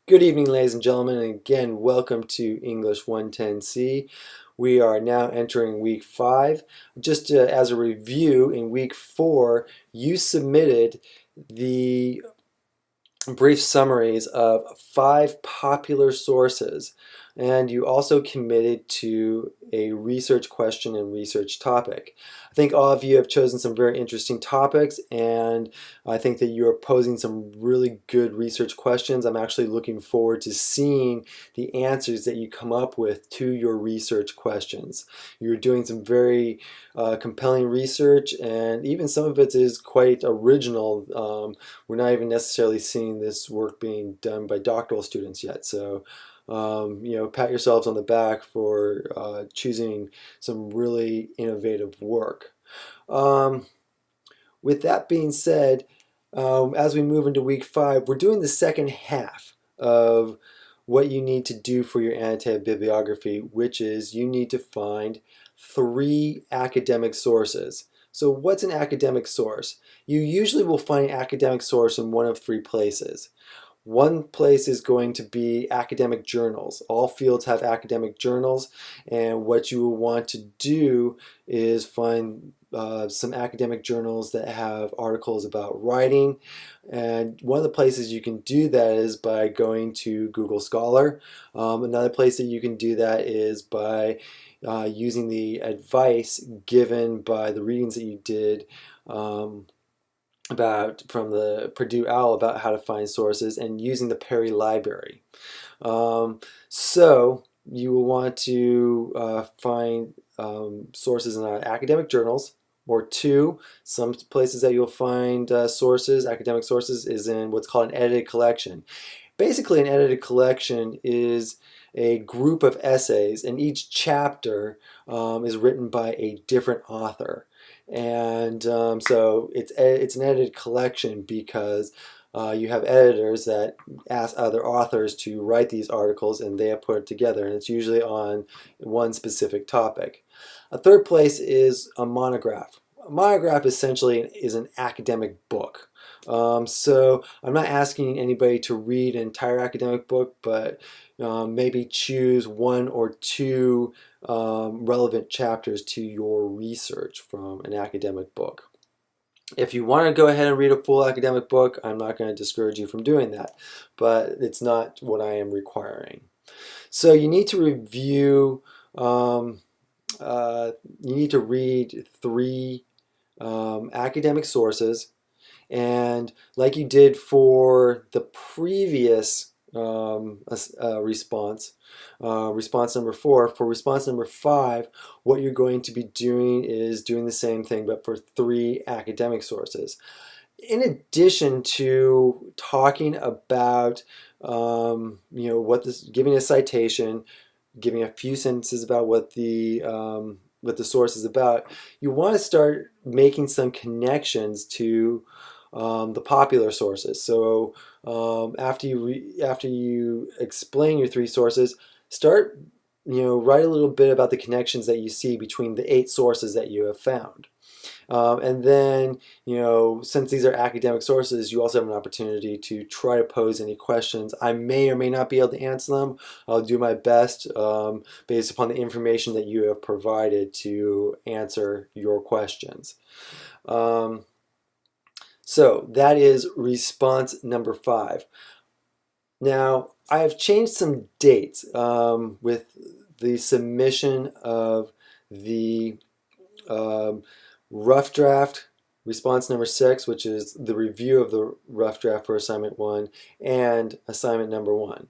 Good evening, ladies and gentlemen, and again, welcome to English 110C. We are now entering week 5. Just as a review, in week 4, you submitted the brief summaries of 5 popular sources, and you also committed to a research question and research topic. I think all of you have chosen some very interesting topics, and I think that you are posing some really good research questions. I'm actually looking forward to seeing the answers that you come up with to your research questions. You're doing some very compelling research, and even some of it is quite original. We're not even necessarily seeing this work being done by doctoral students yet. So, pat yourselves on the back for choosing some really innovative work. Um, with that being said, as we move into week 5, we're doing the second half of what you need to do for your annotated bibliography, which is you need to find 3 academic sources. So what's an academic source? You usually will find an academic source in one of 3 places. One place is going to be academic journals. All fields have academic journals, and what you will want to do is find some academic journals that have articles about writing. And one of the places you can do that is by going to Google Scholar. Another place that you can do that is by using the advice given by the readings that you did from the Purdue OWL about how to find sources, and using the Perry Library. So you will want to find sources in academic journals, or 2, some places that you'll find academic sources, is in what's called an edited collection. Basically, an edited collection is a group of essays, and each chapter is written by a different author. And so it's an edited collection because you have editors that ask other authors to write these articles, and they have put it together, and it's usually on one specific topic. A third place is a monograph. A monograph essentially is an academic book. So I'm not asking anybody to read an entire academic book, but maybe choose 1 or 2 relevant chapters to your research from an academic book. If you want to go ahead and read a full academic book, I'm not going to discourage you from doing that, but it's not what I am requiring. So you need to review, you need to read 3 academic sources, and like you did for the previous response number 4, for response number 5, what you're going to be doing is doing the same thing, but for 3 academic sources. In addition to talking about giving a citation, giving a few sentences about what the source is about, you want to start making some connections to the popular sources. So after you explain your 3 sources, start write a little bit about the connections that you see between the 8 sources that you have found. And then, since these are academic sources, you also have an opportunity to try to pose any questions. I may or may not be able to answer them. I'll do my best based upon the information that you have provided to answer your questions. So that is response number 5. Now, I have changed some dates with the submission of the rough draft, response number 6, which is the review of the rough draft for assignment 1, and assignment number 1.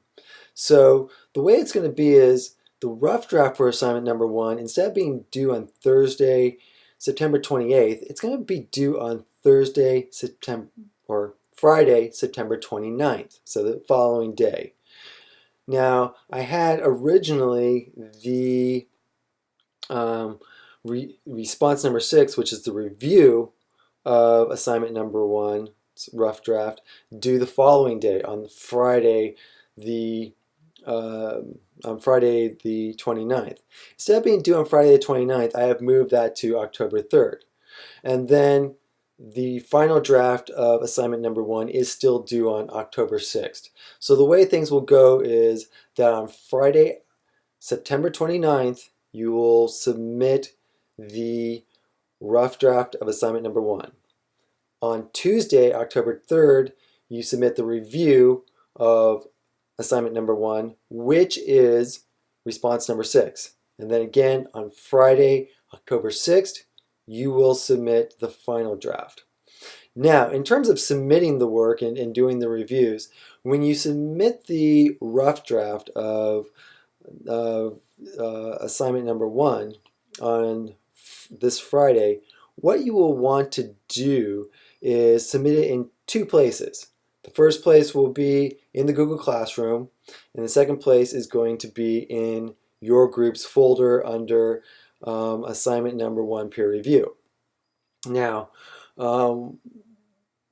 So the way it's going to be is the rough draft for assignment number 1, instead of being due on Thursday, September 28th, it's going to be due on Friday, September 29th, so the following day. Now, I had originally the response number 6, which is the review of assignment number 1, rough draft, due the following day, on Friday the 29th. Instead of being due on Friday the 29th, I have moved that to October 3rd. And then the final draft of assignment number 1 is still due on October 6th. So the way things will go is that on Friday, September 29th, you will submit the rough draft of assignment number 1. On Tuesday, October 3rd, you submit the review of assignment number 1, which is response number 6. And then again, on Friday, October 6th, you will submit the final draft. Now, in terms of submitting the work and doing the reviews, when you submit the rough draft of assignment number 1 on this Friday, what you will want to do is submit it in 2 places. The first place will be in the Google Classroom, and the second place is going to be in your group's folder under assignment number 1 peer review. Now,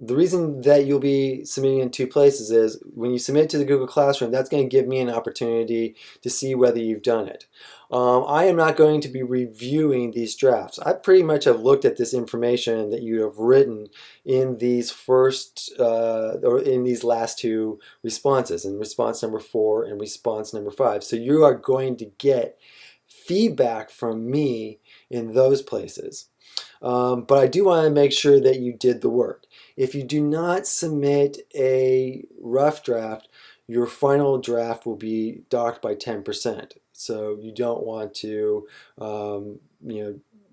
the reason that you'll be submitting in 2 places is when you submit to the Google Classroom, that's going to give me an opportunity to see whether you've done it. I am not going to be reviewing these drafts. I pretty much have looked at this information that you have written in these or in these last 2 responses, in response number 4 and response number 5. So you are going to get feedback from me in those places. But I do want to make sure that you did the work. If you do not submit a rough draft, your final draft will be docked by 10%. So you don't want to,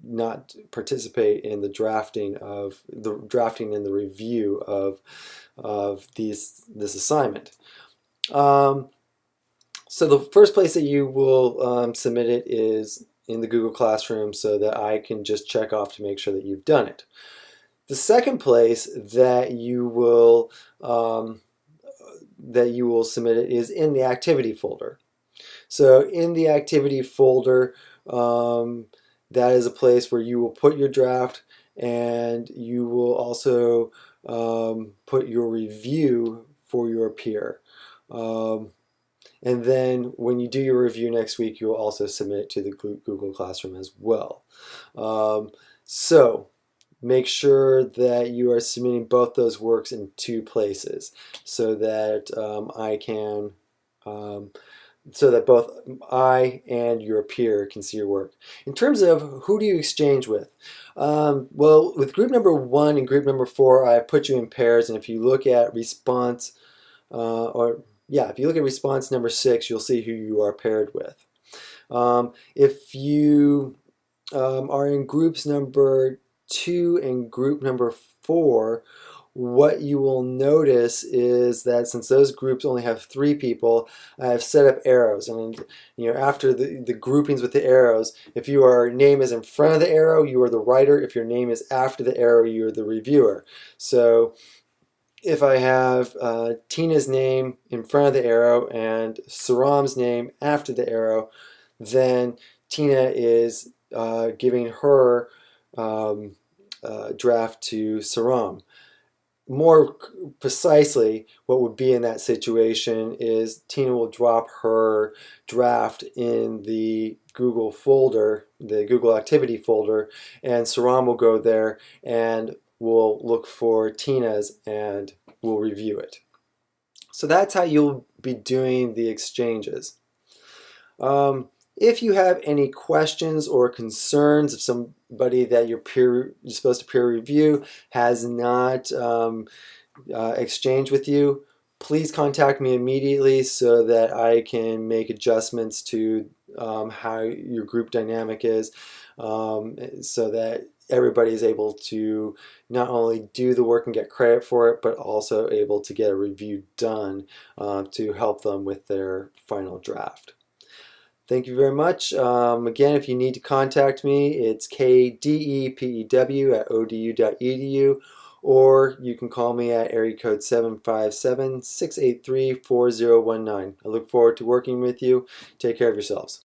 not participate in the drafting and the review of this assignment. So the first place that you will submit it is in the Google Classroom, so that I can just check off to make sure that you've done it. The second place that you will submit it is in the activity folder. So in the activity folder, that is a place where you will put your draft, and you will also put your review for your peer. And then when you do your review next week, you will also submit it to the Google Classroom as well. So make sure that you are submitting both those works in 2 places, so that so that both I and your peer can see your work. In terms of who do you exchange with? Well, with group number 1 and group number 4, I have put you in pairs, and if you look at response if you look at response number 6, you'll see who you are paired with. If you are in groups number 2 and group number 4, what you will notice is that since those groups only have 3 people, I have set up arrows. And after the groupings with the arrows, if your name is in front of the arrow, you are the writer. If your name is after the arrow, you are the reviewer. So if I have Tina's name in front of the arrow and Saram's name after the arrow, then Tina is giving her draft to Saram. More precisely, what would be in that situation is Tina will drop her draft in the Google folder, the Google activity folder, and Saram will go there and we'll look for Tina's and we'll review it. So that's how you'll be doing the exchanges. If you have any questions or concerns, if somebody that you're supposed to peer review has not exchanged with you, please contact me immediately so that I can make adjustments to how your group dynamic is, so that everybody is able to not only do the work and get credit for it, but also able to get a review done to help them with their final draft. Thank you very much. Again, if you need to contact me, it's kdepew@odu.edu, or you can call me at area code 757-683-4019. I look forward to working with you. Take care of yourselves.